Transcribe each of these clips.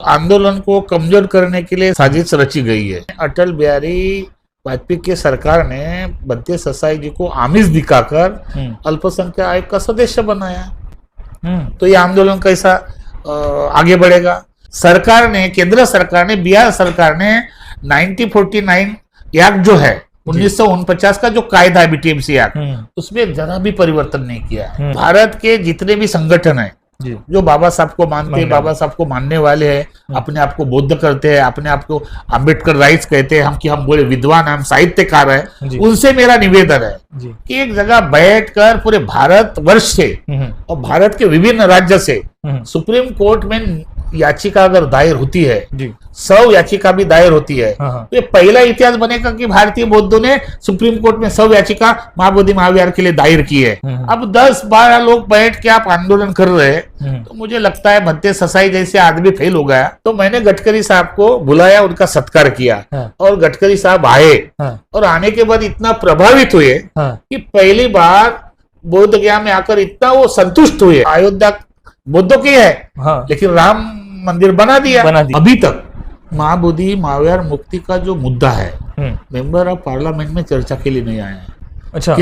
आंदोलन को कमजोर करने के लिए साजिश रची गई है। अटल बिहारी वाजपेयी की सरकार ने बद्दे ससाई जी को आमिष दिखाकर अल्पसंख्यक आयोग का सदस्य बनाया। तो ये आंदोलन कैसा आगे बढ़ेगा? केंद्र सरकार ने, बिहार सरकार ने 1949 एक्ट जो है 1949 का जो कायदा है बीटीएमसी एक्ट, उसमें जरा भी परिवर्तन नहीं किया है। भारत के जितने भी संगठन है जो बाबा साहब को मानते हैं, बाबा साहब को मानने वाले हैं, अपने आप को बौद्ध करते हैं, अपने आप को अम्बेडकर राइट्स कहते हैं, हम बोले विद्वान हैं, हम साहित्यकार हैं, उनसे मेरा निवेदन है कि एक जगह बैठकर पूरे भारत वर्ष से और भारत के विभिन्न राज्य से सुप्रीम कोर्ट में याचिका अगर दायर होती है, 100 याचिका भी दायर होती है, तो ये पहला इतिहास बनेगा कि भारतीय बौद्धों ने सुप्रीम कोर्ट में 100 याचिका महाबोधि महाविहार के लिए दायर की है। अब 10-12 लोग बैठ के आप आंदोलन कर रहे हैं, तो मुझे लगता है भद्दे ससाई जैसे आदमी फेल हो गया। तो मैंने गडकरी साहब को बुलाया, उनका सत्कार किया और गडकरी साहब आए और आने के बाद इतना प्रभावित हुए कि पहली बार बोध गया में आकर इतना वो संतुष्ट हुए। अयोध्या बुद्धों की है, लेकिन राम मंदिर बना दिया। अभी तक महाबोधि महाविहार मुक्ति का जो मुद्दा है मेंबर ऑफ पार्लियामेंट में चर्चा के लिए नहीं आया है। अच्छा,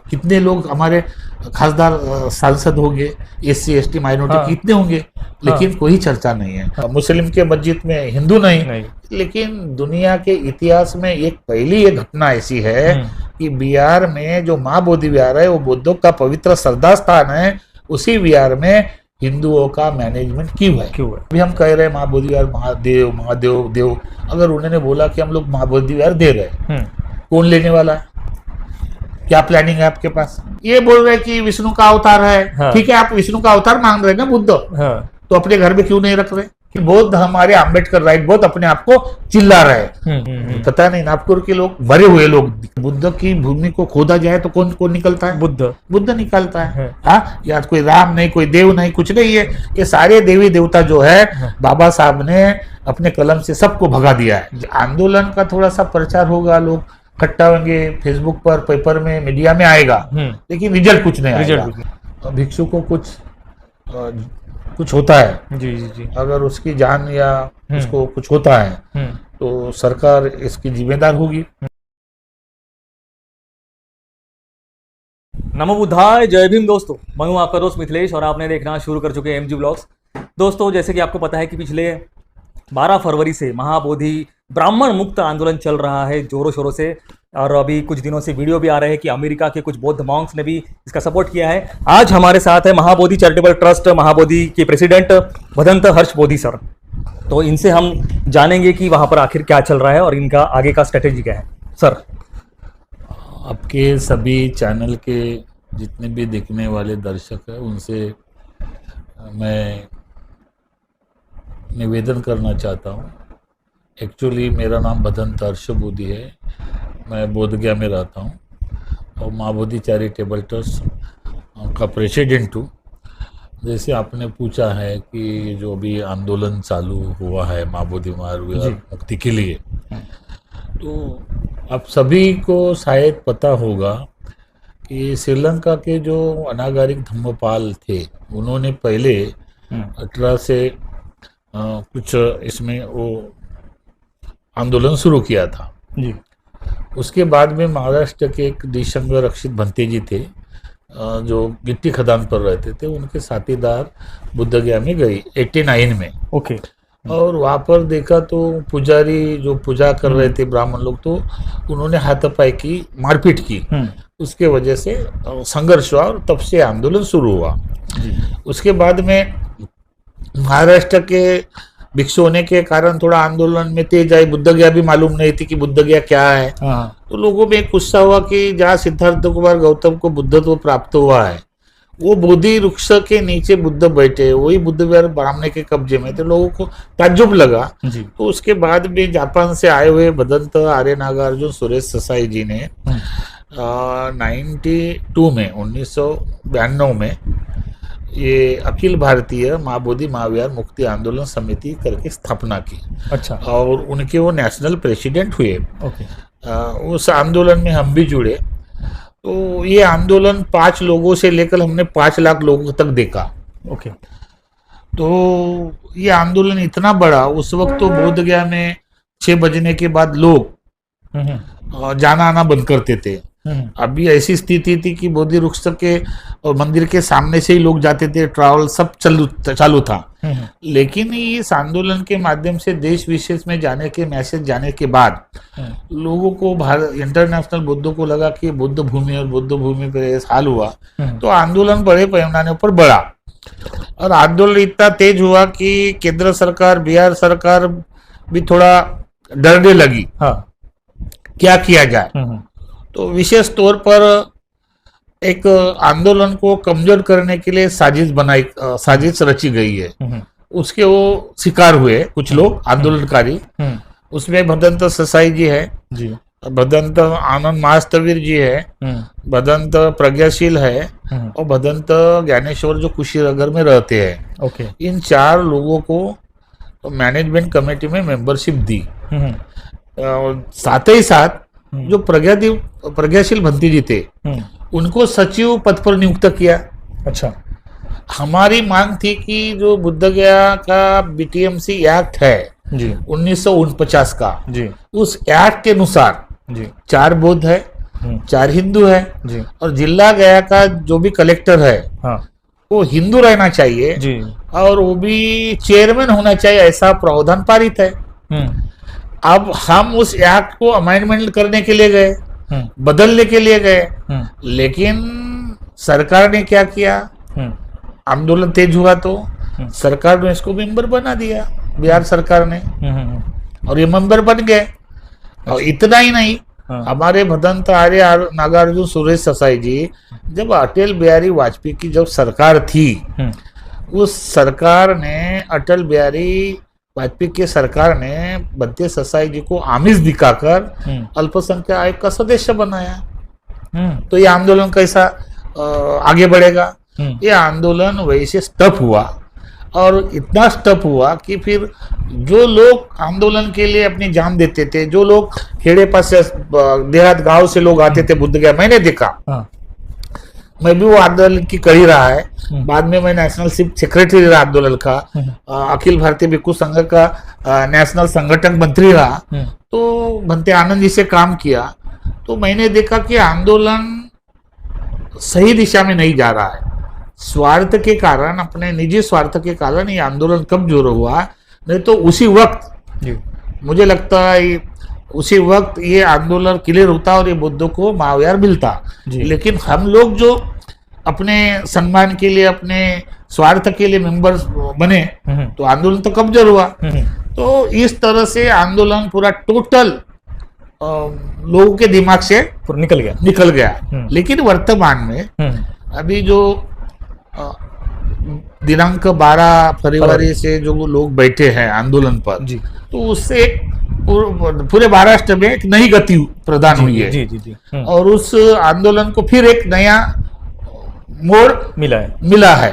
कितने लोग हमारे खासदार सांसद होंगे, SC ST माइनॉरिटी कितने होंगे, लेकिन कोई चर्चा नहीं है। मुस्लिम के मस्जिद में हिंदू नहीं। लेकिन दुनिया के इतिहास में एक पहली एक घटना ऐसी है कि बिहार में जो महाबोधि विहार है वो बुद्धों का पवित्र श्रद्धा स्थान है, उसी विहार में हिंदुओं का मैनेजमेंट क्यों है? अभी हम कह रहे हैं महाबोधि विहार महादेव महादेव देव, अगर उन्होंने बोला कि हम लोग महाबोधि विहार दे रहे, कौन लेने वाला है? क्या प्लानिंग है आपके पास? ये बोल रहे कि विष्णु का अवतार है, ठीक है, आप विष्णु का अवतार मांग रहे हैं ना बुद्ध, तो अपने घर में क्यों नहीं रख रहे? कि बौद्ध हमारे अम्बेडकर राइट बहुत अपने आप को चिल्ला रहे। पता नहीं नागपुर के लोग, भरे हुए लोग, बुद्ध की भूमि को खोदा जाए तो कौन निकलता है? बुद्ध निकलता है। हाँ, या कोई राम नहीं, कोई देव नहीं, कुछ नहीं है। ये सारे देवी देवता जो है बाबा साहब ने अपने कलम से सबको भगा दिया है। आंदोलन का थोड़ा सा प्रचार होगा, लोग इकट्ठा होंगे, फेसबुक पर, पेपर में, मीडिया में आएगा, लेकिन रिजल्ट कुछ नहीं आएगा। भिक्षु को कुछ होता है जी, अगर उसकी जान या उसको कुछ होता है तो सरकार इसकी जिम्मेदार होगी। नमो बुद्धाय, जय भीम दोस्तों। मैं हूं आपका दोस्त मिथिलेश और आपने देखना शुरू कर चुके हैं MG ब्लॉग्स। दोस्तों, जैसे कि आपको पता है कि पिछले 12 फरवरी से महाबोधि ब्राह्मण मुक्त आंदोलन चल रहा है जोरों शोरों से, और अभी कुछ दिनों से वीडियो भी आ रहे हैं कि अमेरिका के कुछ बौद्ध मॉन्क्स ने भी इसका सपोर्ट किया है। आज हमारे साथ है महाबोधि चैरिटेबल ट्रस्ट महाबोधि के प्रेसिडेंट भदंत हर्ष बोधि सर। तो इनसे हम जानेंगे कि वहाँ पर आखिर क्या चल रहा है और इनका आगे का स्ट्रेटेजी क्या है। सर, आपके सभी चैनल के जितने भी देखने वाले दर्शक हैं उनसे मैं निवेदन करना चाहता हूँ। एक्चुअली मेरा नाम भदंत हर्ष बोधि है, मैं बोधगया में रहता हूँ और महाबोधि चैरिटेबल ट्रस्ट का प्रेसिडेंट हूँ। जैसे आपने पूछा है कि जो भी आंदोलन चालू हुआ है महाबोधि महाविहार मुक्ति के लिए, तो आप सभी को शायद पता होगा कि श्रीलंका के जो अनागारिक धम्मपाल थे, उन्होंने पहले 18 से कुछ इसमें वो आंदोलन शुरू किया था जी। उसके बाद में महाराष्ट्र के एक निसंग रक्षित भंते जी थे जो गिट्टी खदान पर रहते थे, उनके साथीदार बुद्धगया में गए 89 में। ओके। और वहाँ पर देखा तो पुजारी जो पूजा कर रहे थे ब्राह्मण लोग, तो उन्होंने हाथापाई की, मारपीट की, उसके वजह से संघर्ष हुआ और तब से आंदोलन शुरू हुआ जी। उसके बाद में महाराष्ट्र के भिक्षु होने के कारण थोड़ा आंदोलन में तेज आई। बुद्धगया भी मालूम नहीं थी कि बुद्धगया क्या है, तो लोगों में एक गुस्सा हुआ कि जहाँ सिद्धार्थ कुमार गौतम को बुद्धत्व प्राप्त हुआ है, वो बोधि वृक्ष के नीचे बुद्ध बैठे, वही बुद्ध विहार ब्राह्मण के कब्जे में, तो लोगों को ताज्जुब लगा जी। तो उसके बाद भी जापान से आए हुए भदंत आर्य नागार्जुन सुरेश ससाई जी ने 92 में 1992 में ये अखिल भारतीय महाबोधि महाविहार मुक्ति आंदोलन समिति करके स्थापना की। अच्छा। और उनके वो नेशनल प्रेसिडेंट हुए। ओके। उस आंदोलन में हम भी जुड़े। तो ये आंदोलन 5 लोगों से लेकर हमने 5 लाख लोगों तक देखा। ओके। तो ये आंदोलन इतना बड़ा, उस वक्त तो बोध गया में 6 बजने के बाद लोग जाना आना बंद करते थे। अभी ऐसी स्थिति थी कि बोधि वृक्ष के और मंदिर के सामने से ही लोग जाते थे, ट्रैवल सब चालू था। लेकिन इस आंदोलन के माध्यम से देश विदेश में जाने के मैसेज जाने के बाद लोगों को भारत इंटरनेशनल बुद्धों को लगा कि बुद्ध भूमि और बुद्ध भूमि पर ऐसा हाल हुआ, तो आंदोलन बड़े पैमाने पर बढ़ा और आंदोलन इतना तेज हुआ कि केंद्र सरकार, बिहार सरकार भी थोड़ा डरने लगी। हाँ। क्या किया जाए। तो विशेष तौर पर एक आंदोलन को कमजोर करने के लिए साजिश रची गई है। उसके वो शिकार हुए कुछ लोग आंदोलनकारी। उसमें भदंत ससाई जी है जी, भदंत आनंद महास्तवीर जी है, भदंत प्रज्ञाशील है और भदंत ज्ञानेश्वर जो कुशीनगर में रहते हैं। ओके। इन 4 लोगों को मैनेजमेंट कमेटी में मेंबरशिप दी। साथ ही साथ जो प्रज्ञाशील भंती जी थे उनको सचिव पद पर नियुक्त किया। अच्छा। हमारी मांग थी कि जो बुद्ध गया का बीटीएमसी एक्ट है जी 1949 का जी, उस एक्ट के अनुसार जी 4 बौद्ध है, 4 हिंदू है जी, और जिला गया का जो भी कलेक्टर है हाँ, वो हिंदू रहना चाहिए जी, और वो भी चेयरमैन होना चाहिए, ऐसा प्रावधान पारित है। अब हम उस एक्ट को अमेंडमेंट करने के लिए गए, बदलने के लिए गए, लेकिन सरकार ने क्या किया, आंदोलन तेज हुआ तो सरकार ने इसको मेंबर बना दिया, बिहार सरकार ने, और ये मेंबर बन गए। और इतना ही नहीं, हमारे भदंत आर्य नागार्जुन सुरेश ससाई जी, जब अटल बिहारी वाजपेयी की जब सरकार थी, उस सरकार ने, अटल बिहारी वाजपेयी की सरकार ने बंते ससाई जी को आमिष दिखाकर अल्पसंख्यक आयोग का सदस्य बनाया। तो ये आंदोलन कैसा आगे बढ़ेगा। ये आंदोलन वैसे स्टफ हुआ और इतना स्टफ हुआ कि फिर जो लोग आंदोलन के लिए अपनी जान देते थे, जो लोग खेड़े पास से देहात गांव से लोग आते थे बुद्ध गया, मैंने देखा, मैं भी वो आंदोलन की कड़ी रहा है। बाद में मैं नेशनल सेक्रेटरी रहा आंदोलन का, अखिल भारतीय भिक्षु संघ का नेशनल संगठक मंत्री रहा, तो भंते आनंद जी से काम किया। तो मैंने देखा कि आंदोलन सही दिशा में नहीं जा रहा है। स्वार्थ के कारण, अपने निजी स्वार्थ के कारण ये आंदोलन कमजोर हुआ। नहीं तो उसी वक्त मुझे लगता है उसी वक्त ये आंदोलन क्लियर होता और ये बुद्धों को मायार मिलता। लेकिन हम लोग जो अपने सम्मान के लिए, अपने स्वार्थ के लिए मेंबर्स बने, तो आंदोलन तो कमजोर हुआ। तो इस तरह से आंदोलन पूरा टोटल लोगों के दिमाग से निकल गया। लेकिन वर्तमान में अभी जो दिनांक 12 फरवरी से जो लोग बैठे हैं आंदोलन पर जी, तो उससे पूरे महाराष्ट्र में एक नई गति प्रदान हुई है जी। और उस आंदोलन को फिर एक नया मोड़ मिला है।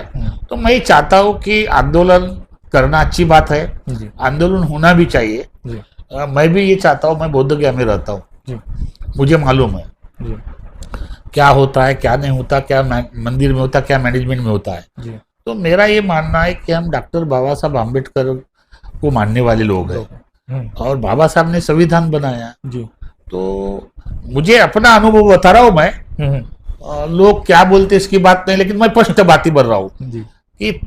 तो मैं चाहता हूँ कि आंदोलन करना अच्छी बात है, आंदोलन होना भी चाहिए। मैं भी ये चाहता हूँ, मैं बोध गया में रहता हूँ, मुझे मालूम है क्या होता है, क्या नहीं होता, क्या मंदिर में होता, क्या मैनेजमेंट में होता है। तो मेरा ये मानना है कि हम डॉक्टर बाबा साहब आम्बेडकर को मानने वाले लोग हैं और बाबा साहब ने संविधान बनाया जी। तो मुझे अपना अनुभव बता रहा हूँ मैं, लोग क्या बोलते इसकी बात नहीं, लेकिन मैं स्पष्ट बात ही बोल रहा हूँ कि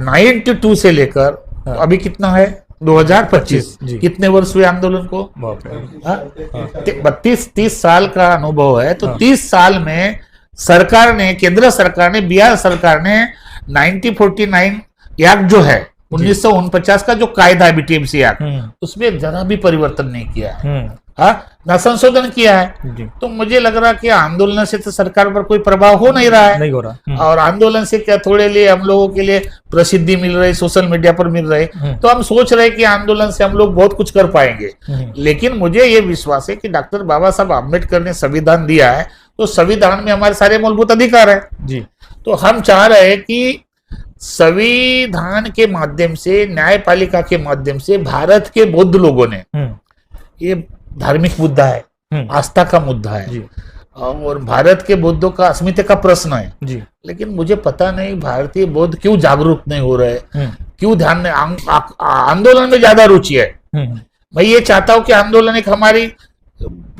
92 से लेकर अभी कितना है 2025, कितने वर्ष हुए आंदोलन को? 32-30 साल का अनुभव है। तो 30 साल में सरकार ने, केंद्र सरकार ने, बिहार सरकार ने 1949 एक्ट जो है 1949 का जो कायदा है बीटीएमसी एक्ट, उसमें जरा भी परिवर्तन नहीं किया है, ना संशोधन किया है। तो मुझे लग रहा कि आंदोलन से तो सरकार पर कोई प्रभाव हो नहीं रहा है, नहीं हो रहा। और आंदोलन से क्या थोड़े लिए हम लोगों के लिए प्रसिद्धि मिल रही, सोशल मीडिया पर मिल रही, तो हम सोच रहे कि आंदोलन से हम लोग बहुत कुछ कर पाएंगे। लेकिन मुझे ये विश्वास है कि डॉक्टर बाबा साहब आम्बेडकर ने संविधान दिया है, तो संविधान में हमारे सारे मूलभूत अधिकार है जी। तो हम चाह रहे हैं कि संविधान के माध्यम से, न्यायपालिका के माध्यम से भारत के बौद्ध लोगों ने, ये धार्मिक मुद्दा है, आस्था का मुद्दा है, और भारत के बौद्धों का अस्मिता का प्रश्न है जी। लेकिन मुझे पता नहीं भारतीय बौद्ध क्यों जागरूक नहीं हो रहे, क्यों ध्यान नहीं, आंदोलन में ज्यादा रुचि है। मैं ये चाहता हूं कि आंदोलन एक हमारी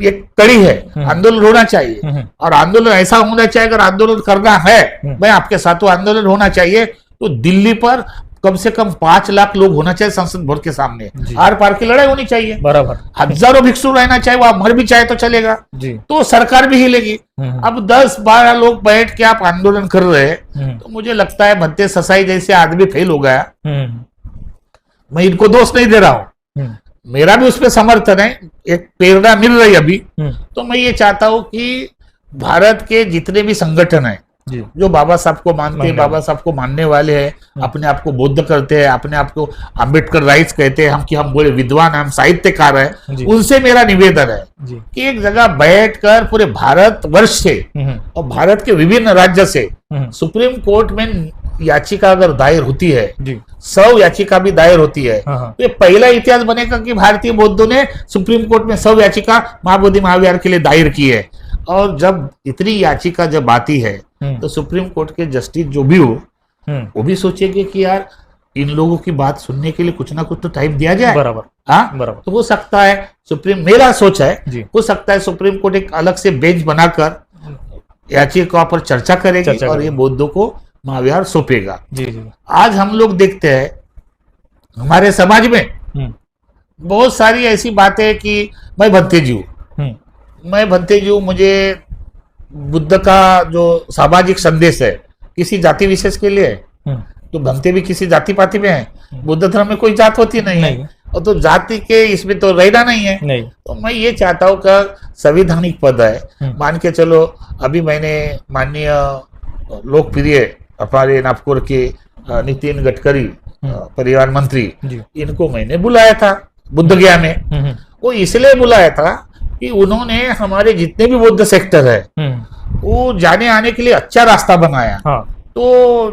एक कड़ी है, आंदोलन होना चाहिए और आंदोलन ऐसा होना चाहिए, अगर आंदोलन करना है मैं आपके साथ हूं, आंदोलन होना चाहिए तो दिल्ली पर कम से कम 5 लाख लोग होना चाहिए संसद भवन के सामने, आर पार की लड़ाई होनी चाहिए, बराबर, हजारों भिक्षु रहना चाहिए, वहां मर भी चाहे तो चलेगा जी। तो सरकार भी हिलेगी। अब 10-12 लोग बैठ के आप आंदोलन कर रहे हैं तो मुझे लगता है भत्ते ससाई जैसे आदमी फेल हो गया। मैं इनको दोष नहीं दे रहा हूं, मेरा भी उसमें समर्थन है, एक प्रेरणा मिल रही अभी। तो मैं ये चाहता हूं कि भारत के जितने भी संगठन हैं जो बाबा साहब को मानते हैं, बाबा साहब को मानने वाले हैं, अपने आप को बौद्ध करते हैं, अपने आप को अम्बेडकर राइट्स कहते हैं, हम बड़े विद्वान हैं, हम साहित्यकार हैं, उनसे मेरा निवेदन है कि एक जगह बैठकर पूरे भारत वर्ष से और भारत के विभिन्न राज्य से सुप्रीम कोर्ट में याचिका अगर दायर होती है, 100 याचिका भी दायर होती है, तो ये पहला इतिहास बनेगा कि भारतीय बौद्धों ने सुप्रीम कोर्ट में 100 याचिका महाबोधि महाविहार के लिए दायर की है। और जब इतनी याचिका जब आती है तो सुप्रीम कोर्ट के जस्टिस जो भी हो वो भी सोचेंगे कि यार इन लोगों की बात सुनने के लिए कुछ ना कुछ तो टाइम दिया जाए। बराबर, हाँ बराबर। तो हो सकता है मेरा सोच है, हो सकता है सुप्रीम कोर्ट एक अलग से बेंच बनाकर याचिका पर चर्चा करेगी और ये बौद्धों को महाविहार सौंपेगा। आज हम लोग देखते हैं हमारे समाज में बहुत सारी ऐसी बातें कि मैं भंते जी हूँ, मुझे बुद्ध का जो सामाजिक संदेश है किसी जाति विशेष के लिए है, तो भंते भी किसी जाति पाति में है, बुद्ध धर्म में कोई जात होती नहीं है और तो जाति के इसमें तो रहना नहीं है। तो मैं ये चाहता हूँ कि संवैधानिक पद है, मान के चलो अभी मैंने माननीय लोकप्रिय हमारे नागपुर के नितिन गडकरी परिवहन मंत्री, इनको मैंने बुलाया था बुद्ध गया में। वो इसलिए बुलाया था कि उन्होंने हमारे जितने भी बौद्ध सेक्टर है वो जाने आने के लिए अच्छा रास्ता बनाया। तो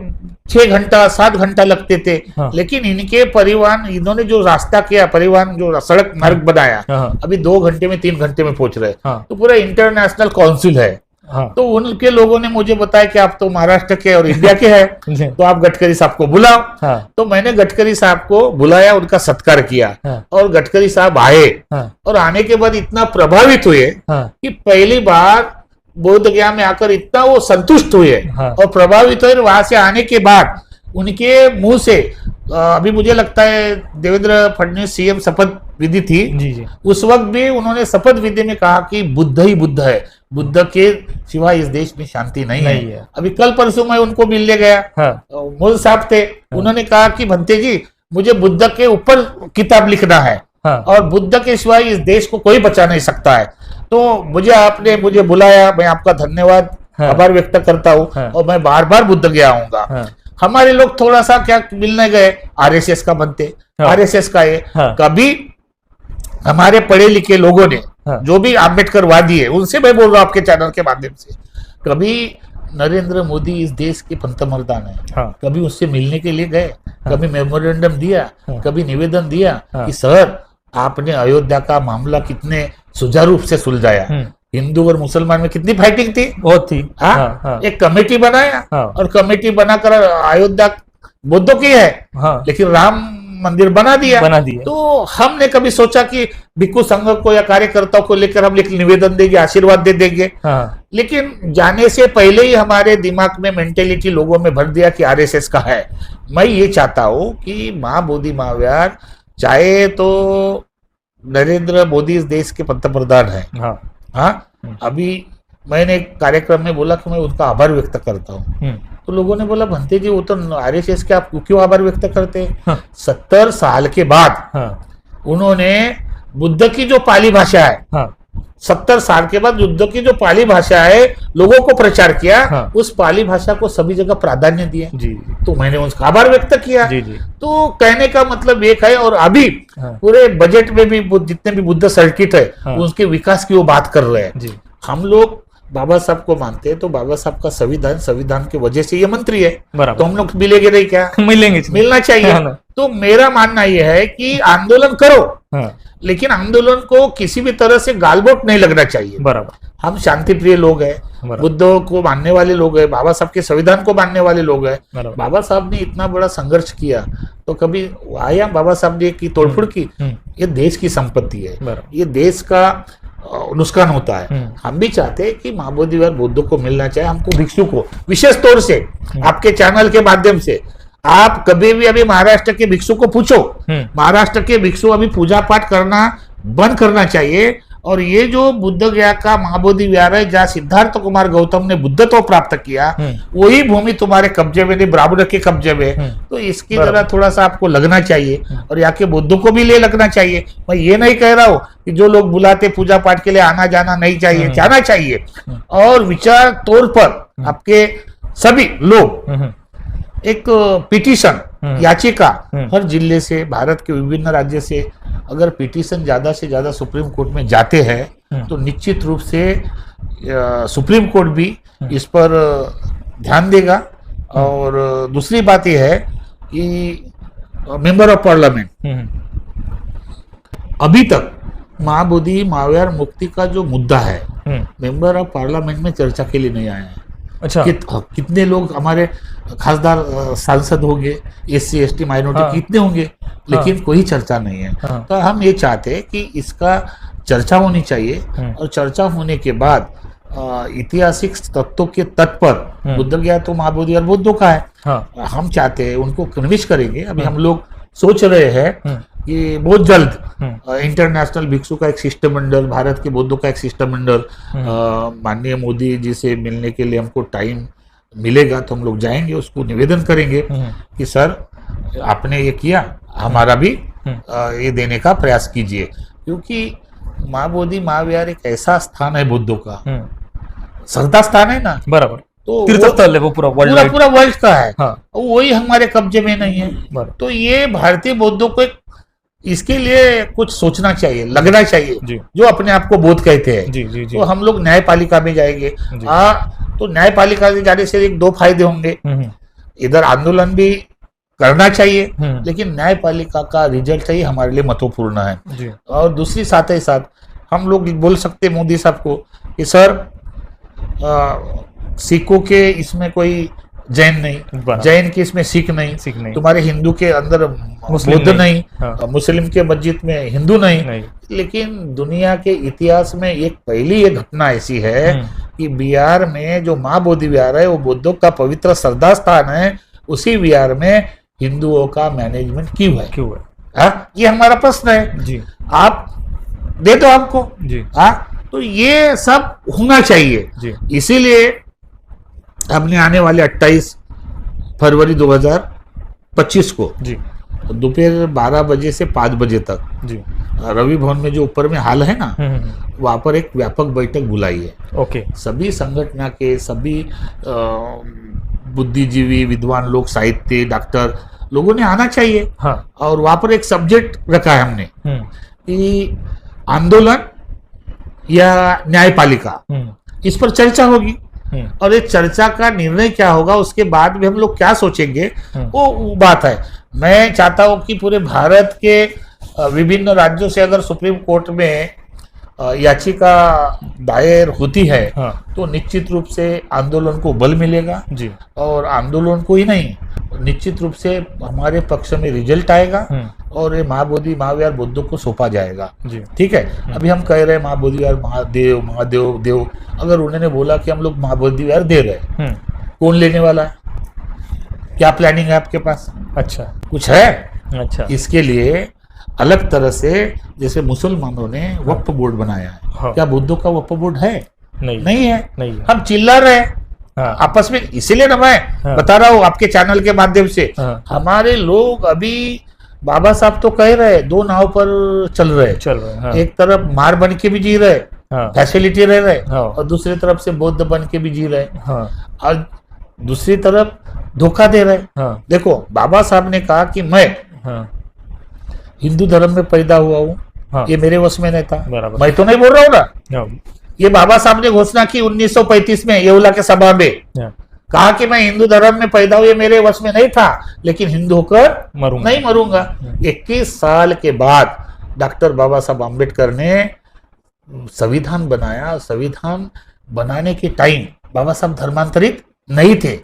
6 घंटा 7 घंटा लगते थे, लेकिन इनके परिवहन, इन्होंने जो रास्ता किया, परिवहन जो सड़क मार्ग बनाया, अभी 2 घंटे में 3 घंटे में पहुंच रहे। तो पूरा इंटरनेशनल काउंसिल है। तो उनके लोगों ने मुझे बताया कि आप तो महाराष्ट्र के और इंडिया के हैं, तो आप गडकरी साहब को बुलाओ। तो मैंने गडकरी साहब को बुलाया, उनका सत्कार किया और गडकरी साहब आए और आने के बाद इतना प्रभावित हुए कि पहली बार बोध गया में आकर इतना वो संतुष्ट हुए और प्रभावित हुए। वहां से आने के बाद उनके मुंह से अभी मुझे लगता है देवेंद्र फडणवीस सीएम शपथ विधि थी, उस वक्त भी उन्होंने शपथ विधि में कहा कि बुद्ध ही बुद्ध है, बुद्ध के सिवाय इस देश में शांति नहीं है। अभी कल परसों मैं उनको मिलने गया, मोल साहब थे, उन्होंने कहा कि भंते जी मुझे बुद्ध के ऊपर किताब लिखना है और बुद्ध के सिवाय इस देश को कोई बचा नहीं सकता है। तो आपने मुझे बुलाया, मैं आपका धन्यवाद आभार व्यक्त करता हूँ और मैं बार बार बुद्ध गया आऊंगा। हमारे लोग थोड़ा सा क्या मिलने गए, आरएसएस का बनते, आरएसएस का ये कभी हमारे पढ़े लिखे लोगों ने जो भी आम्बेडकर वादी है, उनसे मैं बोल रहा हूँ आपके चैनल के माध्यम से, कभी नरेंद्र मोदी इस देश के पंतप्रधान है, कभी उससे मिलने के लिए गए, कभी मेमोरेंडम दिया, कभी निवेदन दिया कि सर आपने अयोध्या का मामला कितने सुचारू रूप से सुलझाया, हिंदू और मुसलमान में कितनी फाइटिंग थी, बहुत थी। एक कमेटी बनाया और कमेटी बनाकर अयोध्या बौद्धों की है, लेकिन राम मंदिर बना दिया। तो हमने कभी सोचा कि भिक्खु संघ को या कार्यकर्ताओं को लेकर हम निवेदन देंगे, आशीर्वाद दे देंगे, लेकिन जाने से पहले ही हमारे दिमाग में मेंटेलिटी लोगों में भर दिया कि आरएसएस का है। मैं ये चाहता हूं कि महाबोधि महाविहार, चाहे तो नरेंद्र मोदी इस देश के पंतप्रधान है, अभी मैंने एक कार्यक्रम में बोला कि मैं उनका आभार व्यक्त करता हूँ, तो लोगों ने बोला भंते जी वो तो आरएसएस के आप क्यों आभार व्यक्त करते हैं? 70 साल के बाद उन्होंने बुद्ध की जो पाली भाषा है, 70 साल के बाद बुद्ध की जो पाली भाषा है लोगों को प्रचार किया, उस पाली भाषा को सभी जगह प्राधान्य दिया। तो मैंने उसका आभार व्यक्त किया। तो कहने का मतलब एक है, और अभी पूरे बजट में भी जितने भी बुद्ध सर्किट है उसके विकास की वो बात कर रहे हैं। हम लोग बाबा साहब को मानते हैं, तो बाबा साहब का संविधान की वजह से ये मंत्री है, तो हम लोग मिलेंगे नहीं क्या? मिलना चाहिए। तो मेरा मानना यह है कि आंदोलन करो, हाँ, लेकिन आंदोलन को किसी भी तरह से गालबोट नहीं लगना चाहिए। बराबर, हम शांति प्रिय लोग हैं, बराबर, बुद्ध को मानने वाले लोग हैं, बाबा साहब के संविधान को मानने वाले लोग हैं। बराबर, बाबा साहब ने इतना बड़ा संघर्ष किया, तो कभी आया बाबा साहब ने की तोड़फोड़ की? ये देश की संपत्ति है, बराबर, ये देश का नुकसान होता है। हम भी चाहते हैं कि महाबोधि विहार बुद्धों को मिलना चाहिए, हमको भिक्षु को, विशेष तौर से आपके चैनल के माध्यम से आप कभी भी अभी महाराष्ट्र के भिक्षु को पूछो, महाराष्ट्र के भिक्षु अभी पूजा पाठ करना बंद करना चाहिए। और ये जो बुद्ध गया का महाबोधि विहार है, जहाँ सिद्धार्थ कुमार गौतम ने बुद्धत्व प्राप्त किया, वही भूमि तुम्हारे कब्जे में नहीं, ब्राह्मण के कब्जे में। तो इसकी तरह थोड़ा सा आपको लगना चाहिए, और यहाँ के बुद्धों को भी ले लगना चाहिए। मैं ये नहीं कह रहा हूँ कि जो लोग बुलाते पूजा पाठ के लिए आना जाना नहीं चाहिए, जाना चाहिए। और विचार तौर पर आपके सभी लोग एक पिटीशन, याचिका हर जिले से, भारत के विभिन्न राज्य से अगर पिटीशन ज्यादा से ज्यादा सुप्रीम कोर्ट में जाते हैं, तो निश्चित रूप से सुप्रीम कोर्ट भी इस पर ध्यान देगा। और दूसरी बात यह है कि मेंबर ऑफ पार्लियामेंट अभी तक महाबोधि महाविहार मुक्ति का जो मुद्दा है, मेंबर ऑफ पार्लियामेंट में चर्चा के लिए नहीं आया है। अच्छा, कितने लोग हमारे खासदार सांसद होंगे, SC ST माइनॉरिटी कितने होंगे, लेकिन कोई चर्चा नहीं है। तो हम ये चाहते हैं कि इसका चर्चा होनी चाहिए, और चर्चा होने के बाद ऐतिहासिक तत्वों के तट पर बुद्ध गया तो महाबोधि और बुद्धों का है। हम चाहते हैं उनको कन्विंस करेंगे। अभी हम लोग सोच रहे हैं कि बहुत जल्द इंटरनेशनल भिक्षु का एक शिष्टमंडल, भारत के बौद्धों का एक शिष्टमंडल, माननीय मोदी जी से मिलने के लिए हमको टाइम मिलेगा तो हम लोग जाएंगे, उसको निवेदन करेंगे कि सर आपने ये किया, हमारा भी ये देने का प्रयास कीजिए। क्योंकि महाबोधि महाविहार एक ऐसा स्थान है बुद्धों का, श्रद्धा स्थान है ना, बराबर, तो तीर्थ स्थल है वो पूरा वर्ल्ड का है। हाँ, वही हमारे कब्जे में नहीं है। तो ये भारतीय बौद्धों को इसके लिए कुछ सोचना चाहिए, लगना चाहिए, जो अपने आप को बौद्ध कहते हैं। जी, जी, जी। तो हम लोग न्यायपालिका में जाएंगे। तो न्यायपालिका में जाने से एक दो फायदे होंगे, इधर आंदोलन भी करना चाहिए, लेकिन न्यायपालिका का रिजल्ट ही हमारे लिए महत्वपूर्ण है। और दूसरी साथ ही साथ हम लोग बोल सकते मोदी साहब को कि सर सिखों के इसमें कोई जैन नहीं, जैन के इसमें सिख नहीं, तुम्हारे हिंदू के अंदर बुद्ध नहीं, मुस्लिम के मस्जिद में हिंदू नहीं। लेकिन दुनिया के इतिहास में एक पहली ये घटना ऐसी है कि बिहार में जो महाबोधि विहार है वो बुद्धों का पवित्र श्रद्धा स्थान है, उसी विहार में हिंदुओं का मैनेजमेंट क्यों है? ये हमारा प्रश्न है जी, आप दे दो हमको जी। तो ये सब होना चाहिए जी। इसीलिए हमने आने वाले 28 फरवरी 2025 को जी दोपहर 12 बजे से 5 बजे तक जी रवि भवन में जो ऊपर में हाल है ना, वहां पर एक व्यापक बैठक बुलाई है। ओके, सभी संगठन के सभी बुद्धिजीवी, विद्वान लोग, साहित्य, डॉक्टर लोगों ने आना चाहिए। हाँ। और वहां पर एक सब्जेक्ट रखा है हमने कि आंदोलन या न्यायपालिका, इस पर चर्चा होगी। और इस चर्चा का निर्णय क्या होगा, उसके बाद भी हम लोग क्या सोचेंगे, वो बात है। मैं चाहता हूं कि पूरे भारत के विभिन्न राज्यों से अगर सुप्रीम कोर्ट में याचिका दायर होती है, तो निश्चित रूप से आंदोलन को बल मिलेगा जी। और आंदोलन को ही नहीं, निश्चित रूप से हमारे पक्ष में रिजल्ट आएगा और ये महाबोधि महाविहार बुद्धों को सौंपा जाएगा जी। ठीक है, अभी हम कह रहे हैं महाबोधि विहार महादेव महादेव देव, अगर उन्होंने बोला कि हम लोग महाबोधि विहार दे रहे हैं, कौन लेने वाला है? क्या प्लानिंग है आपके पास? अच्छा, कुछ है? अच्छा, इसके लिए अलग तरह से, जैसे मुसलमानों ने वक्फ बोर्ड बनाया है, हाँ। क्या बुद्धों का वक्फ बोर्ड है? नहीं है। हम चिल्ला रहे हैं हाँ। आपस में, इसीलिए ना मैं हाँ। बता रहा हूँ आपके चैनल के माध्यम से। हाँ। हमारे लोग अभी बाबा साहब तो कह रहे हैं, दो नाव पर चल रहे हाँ। एक तरफ मार बन के भी जी रहे, फैसिलिटी रह रहे हाँ। और दूसरी तरफ से बौद्ध बन के भी जी रहे हाँ। और दूसरी तरफ धोखा दे रहे हाँ। देखो, बाबा साहब ने कहा कि मैं हाँ। हिंदू धर्म में पैदा हुआ हूँ हाँ। ये मेरे वश में नहीं था, मैं तो नहीं बोल रहा हूँ ना। ये बाबा साहब ने घोषणा की 1935 में येवला के सभा में, कहा कि मैं हिंदू धर्म में पैदा हुए, मेरे वश में नहीं था, लेकिन हिंदू होकर मरूंगा। नहीं मरूंगा। 21 साल के बाद डॉक्टर बाबा साहब आम्बेडकर ने संविधान बनाया। संविधान बनाने के टाइम बाबा साहब धर्मांतरित नहीं थे।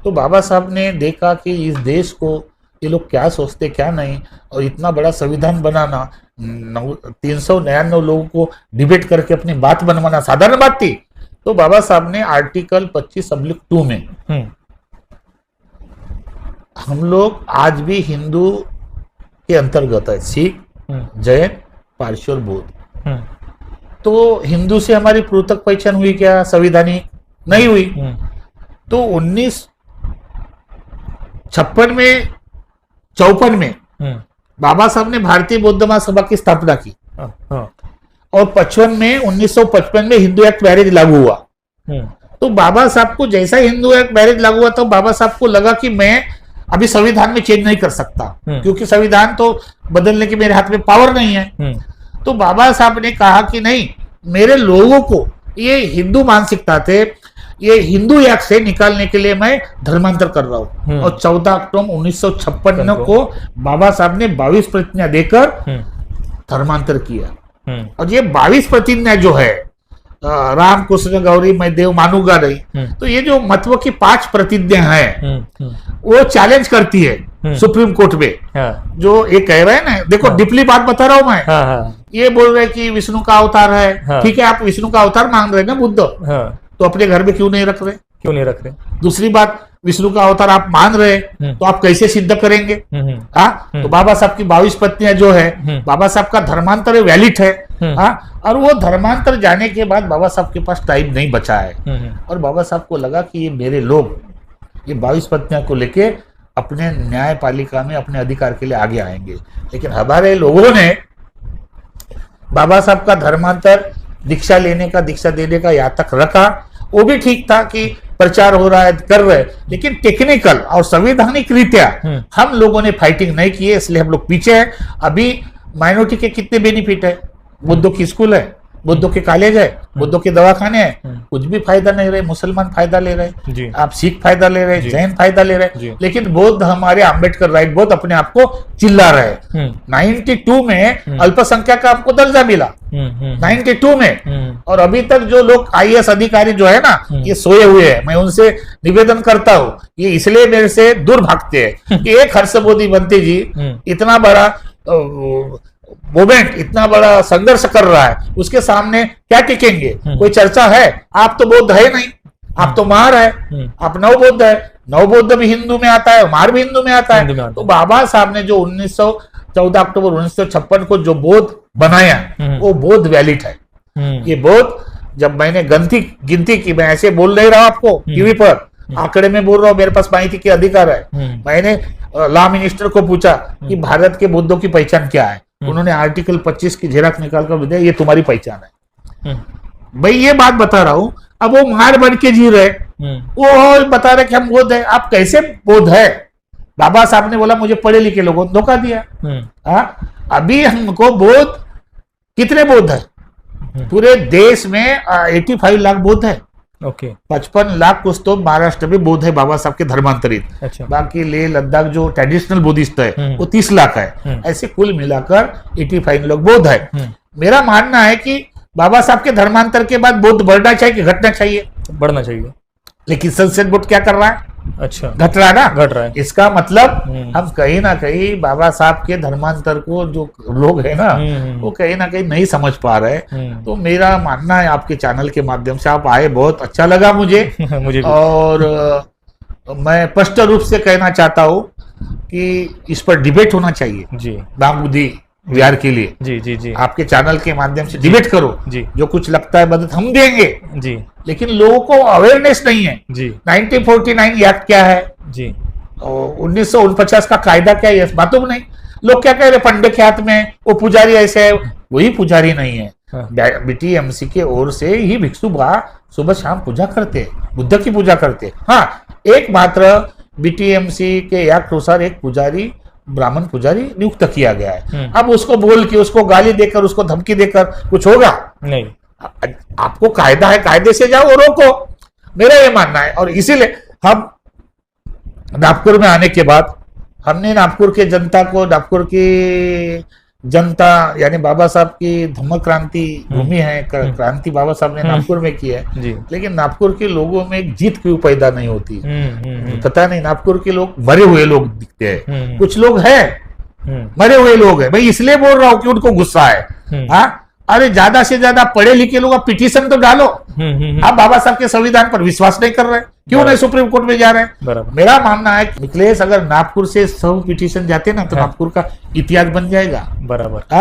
तो बाबा साहब ने देखा कि इस देश को ये लोग क्या सोचते क्या नहीं, और इतना बड़ा संविधान बनाना, 399 लोगों को डिबेट करके अपनी बात बनवाना साधारण बात थी। तो बाबा साहब ने आर्टिकल 25(2) में हम लोग आज भी हिंदू के अंतर्गत है, सिख, जैन, पारसी और बौद्ध। तो हिंदू से हमारी पृथक पहचान हुई क्या? संवैधानिक नहीं हुई। तो 1956 में 54 में बाबा साहब ने भारतीय बौद्ध महासभा की स्थापना की, और 1955 में हिंदू एक्ट मैरिज लागू हुआ। तो बाबा साहब को जैसा हिंदू एक्ट मैरिज लागू हुआ, तो बाबा साहब को लगा कि मैं अभी संविधान में चेंज नहीं कर सकता, क्योंकि संविधान तो बदलने की मेरे हाथ में पावर नहीं है। तो बाबा साहब ने कहा कि नहीं, मेरे लोगों को, ये हिंदू मानसिकता थे, ये हिंदू एक्ट से निकालने के लिए मैं धर्मांतर कर रहा हूं। और 14 अक्टूबर 1956 को बाबा साहब ने 22 प्रतिज्ञा देकर धर्मांतर किया। और ये 22 प्रतिज्ञा जो है, राम कृष्ण गौरी मैं देव मानूंगा नहीं, तो ये जो महत्व की 5 प्रतिज्ञा है वो चैलेंज करती है सुप्रीम कोर्ट में। जो ये कह रहे हैं ना, देखो डीपली बात बता रहा हूं मैं। ये बोल रहे कि विष्णु का अवतार है, ठीक है, आप विष्णु का अवतार मांग रहे हैं ना बुद्ध, तो अपने घर में क्यों नहीं रख रहे? दूसरी बात, विष्णु का अवतार आप मान रहे हैं, तो आप कैसे सिद्ध करेंगे? तो बाबा साहब की 22 प्रतिज्ञा जो है, बाबा साहब का धर्मांतर वैलिड है। और वो धर्मांतर जाने के बाद बाबा साहब के पास टाइम नहीं बचा है, और बाबा साहब को लगा कि ये मेरे लोग ये 22 प्रतिज्ञा को लेके अपने न्यायपालिका में अपने अधिकार के लिए आगे आएंगे। लेकिन हमारे लोगों ने बाबा साहब का धर्मांतर दीक्षा देने का यहाँ तक रखा। वो भी ठीक था कि प्रचार हो रहा है, कर रहे, लेकिन टेक्निकल और संवैधानिक रीत्या हम लोगों ने फाइटिंग नहीं की है, इसलिए हम लोग पीछे हैं। अभी माइनॉरिटी के कितने बेनिफिट है? बुद्धों की स्कूल है, बुद्धों के कॉलेज है, बुद्धों के दवाखाने हैं, कुछ भी फायदा नहीं रहे। मुसलमान फायदा ले रहे, आप सिख फायदा ले रहे, जैन फायदा ले रहे, लेकिन बौद्ध, हमारे आम्बेडकर राइट बौद्ध अपने आप को चिल्ला रहे। 92 में अल्पसंख्यक का आपको दर्जा मिला, 92 में। और अभी तक जो लोग IAS अधिकारी जो है ना, ये सोए हुए हैं। मैं उनसे निवेदन करता हूँ, ये इसलिए मेरे से दूर भागते हैं कि एक हर्षबोधी बनते जी इतना बड़ा मूवमेंट, इतना बड़ा संघर्ष कर रहा है, उसके सामने क्या टिकेंगे? कोई चर्चा है? आप तो बौद्ध है नहीं, आप तो मार है, आप नव बौद्ध है। नव बौद्ध भी हिंदू में आता है, मार भी हिंदू में आता है। तो बाबा साहब ने जो 14 अक्टूबर 1956 को जो बौद्ध बनाया, वो बौद्ध वैलिड है। ये बौद्ध, जब मैंने गिनती की, मैं ऐसे बोल नहीं रहा आपको टीवी पर, आंकड़े में बोल रहा हूँ, मेरे पास माहिती के अधिकार है। मैंने लॉ मिनिस्टर को पूछा कि भारत के बुद्धों की पहचान क्या है? उन्होंने आर्टिकल 25 की झेराक्स निकालकर दिया, ये तुम्हारी पहचान है। भाई ये बात बता रहा हूं। अब वो मार बन के जी रहे, वो बता रहे कि हम बौद्ध है। आप कैसे बौद्ध है? बाबा साहब ने बोला मुझे पढ़े लिखे लोगों ने धोखा दिया। अभी हमको बौद्ध, कितने बौद्ध है पूरे देश में? 85 लाख बौद्ध है। 55 लाख कुछ तो महाराष्ट्र में बौद्ध है बाबा साहब के धर्मांतरित। अच्छा। बाकी लेह लद्दाख जो ट्रेडिशनल बुद्धिस्ट है वो 30 लाख है। ऐसे कुल मिलाकर 85 लोग बौद्ध है। मेरा मानना है कि बाबा साहब के धर्मांतर के बाद बौद्ध बढ़ना चाहिए कि घटना चाहिए? बढ़ना चाहिए। लेकिन संसद बोर्ड क्या कर रहा है? अच्छा, घट रहा है ना, घट रहा है। इसका मतलब हम कहीं ना कहीं बाबा साहब के धर्मांतर को जो लोग है ना, वो कहीं ना कहीं नहीं समझ पा रहे। तो मेरा मानना है, आपके चैनल के माध्यम से आप आए, बहुत अच्छा लगा मुझे। मुझे और मैं स्पष्ट रूप से कहना चाहता हूँ कि इस पर डिबेट होना चाहिए जी, बाबूदी बिहार के लिए। जी जी जी, आपके चैनल के माध्यम से डिबेट करो जी, जो कुछ लगता है मदद हम देंगे जी, लेकिन लोगों को अवेयरनेस नहीं है जी। 1949 एक्ट क्या है जी, 1949 का कायदा क्या है, बातों में नहीं। लोग क्या कह रहे, पंडित के हाथ में वो पुजारी ऐसे है, वही पुजारी नहीं है। BTMC के ओर से ही भिक्षु सुबह शाम पूजा करते, बुद्ध की पूजा करते। हाँ, एकमात्र BTMC के एक्ट अनुसार एक पुजारी, ब्राह्मण पुजारी नियुक्त किया गया है। अब उसको बोल के, उसको गाली देकर, उसको धमकी देकर कुछ होगा नहीं। आपको कायदा है, कायदे से जाओ और रोको, मेरा ये मानना है। और इसीलिए हम नागपुर में आने के बाद हमने नागपुर के जनता को, नागपुर की जनता यानी बाबा साहब की धम्म क्रांति भूमि है, क्रांति बाबा साहब ने नागपुर में की है, जी लेकिन नागपुर के लोगों में एक जीत क्यों पैदा नहीं होती? पता नहीं, नागपुर के लोग मरे हुए लोग दिखते हैं, कुछ लोग हैं मरे हुए लोग हैं। भाई इसलिए बोल रहा हूँ कि उनको गुस्सा है। हाँ, अरे ज्यादा से ज्यादा पढ़े लिखे लोग आप पिटीशन तो डालो। आप बाबा साहब के संविधान पर विश्वास नहीं कर रहे, क्यों नहीं सुप्रीम कोर्ट में जा रहे हैं? मेरा मानना है कि मिथिलेश, अगर नागपुर से 100 पिटीशन जाते ना तो नागपुर का इतिहास बन जाएगा। बराबर।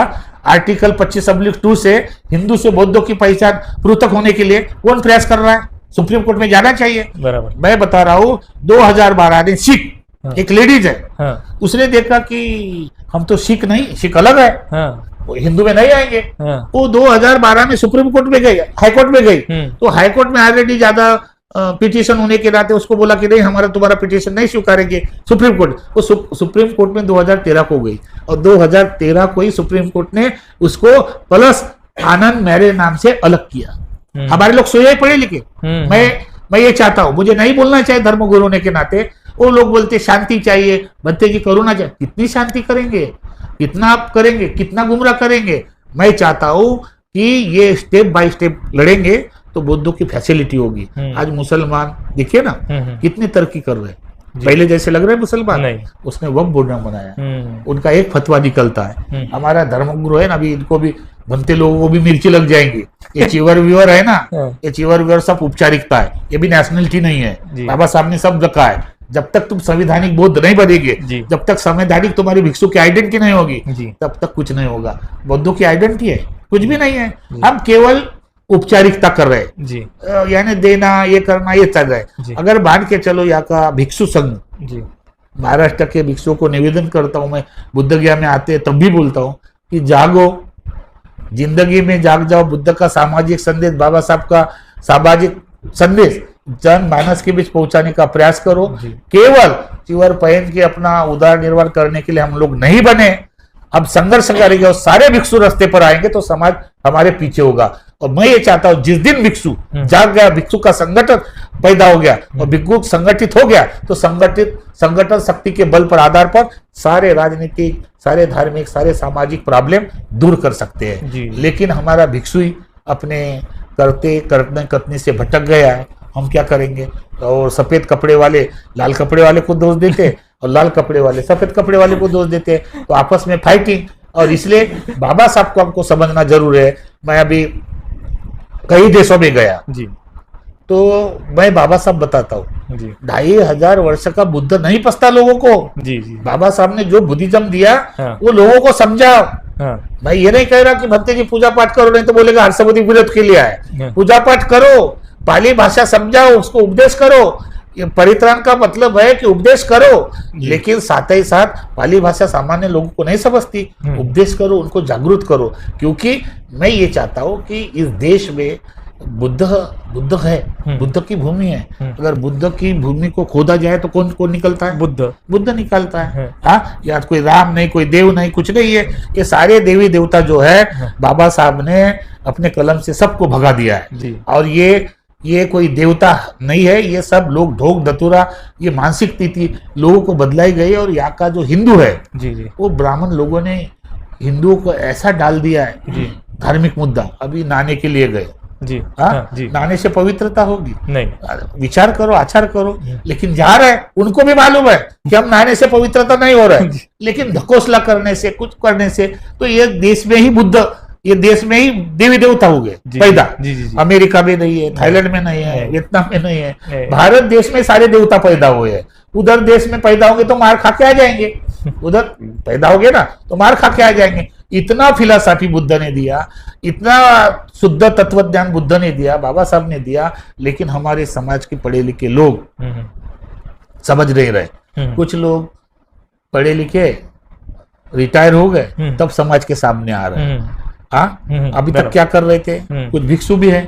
आर्टिकल 25(2) से हिंदू से बौद्धों की पहचान पृथक होने के लिए कौन प्रयास कर रहा है? सुप्रीम कोर्ट में जाना चाहिए। बराबर। मैं बता रहा हूँ 2012 में सिख एक लेडीज है, उसने देखा कि हम तो सिख नहीं, सिख अलग है, वो हिंदू में नहीं आएंगे। वो 2012 में सुप्रीम कोर्ट में गई, हाई कोर्ट में गई, तो हाई कोर्ट में ऑलरेडी ज्यादा पिटीशन होने के नाते उसको बोला कि नहीं, हमारा तुम्हारा पिटीशन नहीं स्वीकारेंगे सुप्रीम कोर्ट। वो सुप्रीम कोर्ट में 2013 को गई और 2013 को ही सुप्रीम कोर्ट ने उसको प्लस आनंद मैरे नाम से अलग किया। हमारे लोग सोए पढ़े लिखे। मैं ये चाहता हूं, मुझे नहीं बोलना चाहिए धर्मगुरु होने के नाते, वो लोग बोलते शांति चाहिए, भत्ते की करुणा चाहिए। कितनी शांति करेंगे, कितना आप करेंगे, कितना गुमराह करेंगे? मैं चाहता हूं कि ये स्टेप बाय स्टेप लड़ेंगे तो बुद्धों की फैसिलिटी होगी। आज मुसलमान देखिए ना कितनी तरक्की कर रहे हैं, पहले जैसे लग रहे हैं मुसलमान नहीं। उसने वक्फ बोर्ड बनाया, उनका एक फतवा निकलता है। हमारा धर्मगुरु है ना, अभी इनको भी बनते लोगों को भी मिर्ची लग जाएंगी। ये चिवर विवर है ना, ये चिवर विवर सब औपचारिकता है, ये भी नेशनलिटी नहीं है। बाबा साहब ने सब रखा है। जब तक तुम संवैधानिक बौद्ध नहीं बनेगे, जब तक संवैधानिक तुम्हारी भिक्षु की आइडेंटिटी नहीं होगी, तब तक कुछ नहीं होगा। बौद्धों की आइडेंटिटी है, कुछ भी नहीं है। हम केवल औपचारिकता कर रहे हैं, यानी देना, ये करना, ये चल रहा है। अगर मान के चलो यहाँ का भिक्षु संघ, महाराष्ट्र के भिक्षुओं को निवेदन करता हूं मैं, बुद्ध गया में आते तब भी बोलता हूं कि जागो, जिंदगी में जाग जाओ। बुद्ध का सामाजिक संदेश, बाबा साहब का सामाजिक संदेश जन मानस के बीच पहुंचाने का प्रयास करो। केवल चिवर पहन के अपना उदार निर्वाह करने के लिए हम लोग नहीं बने। अब संघर्ष करेंगे और सारे भिक्षु रास्ते पर आएंगे तो समाज हमारे पीछे होगा। और मैं ये चाहता हूं जिस दिन भिक्षु जाग गया, भिक्षु का संगठन पैदा हो गया और भिक्षु संगठित हो गया, तो संगठन शक्ति के बल पर आधार पर सारे राजनीतिक, सारे धार्मिक, सारे सामाजिक प्रॉब्लम दूर कर सकते हैं। लेकिन हमारा भिक्षु ही अपने करते कतनी से भटक गया है। हम क्या करेंगे? और सफेद कपड़े वाले लाल कपड़े वाले को दोष देते और लाल कपड़े वाले सफेद कपड़े वाले को दोष देते, तो आपस में फाइटिंग। और इसलिए बाबा साहब को हमको समझना जरूर है। मैं अभी कई देशों में गया जी, तो मैं बाबा साहब बताता हूँ, 2500 वर्ष का बुद्ध नहीं पछता लोगों को। जी। बाबा साहब ने जो बुद्धिज्म दिया वो लोगों को समझाओ। भाई ये नहीं कह रहा कि भक्ति जी पूजा पाठ करो, नहीं तो बोलेगा हर्षवती विरोध के लिए आए। पूजा पाठ करो, पाली भाषा समझाओ, उसको उपदेश करो। ये परित्राण का मतलब है कि उपदेश करो, लेकिन साथ ही साथ पाली भाषा सामान्य लोगों को नहीं समझती। उपदेश करो, उनको जागरूक करो, क्योंकि मैं ये चाहता हूँ कि इस देश में बुद्ध है, बुद्ध की भूमि है। अगर बुद्ध की भूमि को खोदा जाए तो कौन निकलता है? बुद्ध निकलता है। हाँ, या कोई राम नहीं, कोई देव नहीं, कुछ नहीं है। ये सारे देवी देवता जो है बाबा साहब ने अपने कलम से सबको भगा दिया है। और ये कोई देवता नहीं है, ये सब लोग ढोक धतूरा, ये मानसिक स्थिति लोगों को बदलाई गई। और यहाँ का जो हिंदू है वो ब्राह्मण लोगों ने हिंदुओं को ऐसा डाल दिया है। धार्मिक मुद्दा, अभी नहाने के लिए गए नहाने से पवित्रता होगी? नहीं। विचार करो, आचार करो, लेकिन जा रहे हैं, उनको भी मालूम है कि हम नहाने से पवित्रता नहीं हो रहा है, लेकिन धकोसला करने से, कुछ करने से, तो ये देश में ही बुद्ध, ये देश में ही देवी देवता हो गए पैदा। अमेरिका में नहीं है, थाईलैंड में नहीं है, वियतनाम में नहीं है, भारत देश में सारे देवता पैदा हुए हैं। उधर देश में पैदा होंगे तो मार खा के आ जाएंगे, उधर पैदा हो गए ना तो मार खा के आ जाएंगे। इतना फिलॉसफी बुद्ध ने दिया, इतना शुद्ध तत्व ज्ञान बुद्ध ने दिया, बाबा साहब ने दिया, लेकिन हमारे समाज के पढ़े लिखे लोग समझ नहीं रहे। कुछ लोग पढ़े लिखे रिटायर हो गए तब समाज के सामने आ रहे हैं। हाँ, अभी तक क्या कर रहे थे? कुछ भिक्षु भी है।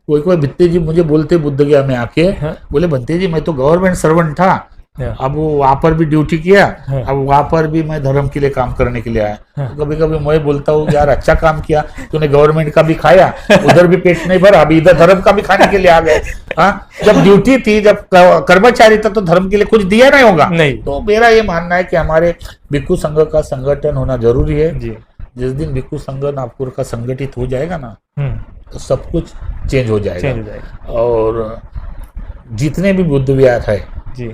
कोई भत्ते जी मुझे बोलते बुद्ध गया में आके, बोले भत्ते जी मैं तो गवर्नमेंट सर्वेंट था, अब वहां पर भी ड्यूटी किया, अब वहां पर भी मैं धर्म के लिए काम करने के लिए आया। कभी कभी मैं बोलता हूँ यार अच्छा काम किया, तूने गवर्नमेंट का भी खाया, उधर भी पेट नहीं भरा, अभी इधर धर्म का भी खाने के लिए आ गए। जब ड्यूटी थी, जब कर्मचारी था, तो धर्म के लिए कुछ दिया नहीं होगा। नहीं। तो मेरा ये मानना है कि हमारे भिक्षु संघ का संगठन होना जरूरी है जी। जिस दिन भिक्षु संघ नागपुर का संगठित हो जाएगा ना, हम्म। तो सब कुछ चेंज हो चेंज हो जाएगा। जाएगा। और जितने भी बुद्ध विहार है जी।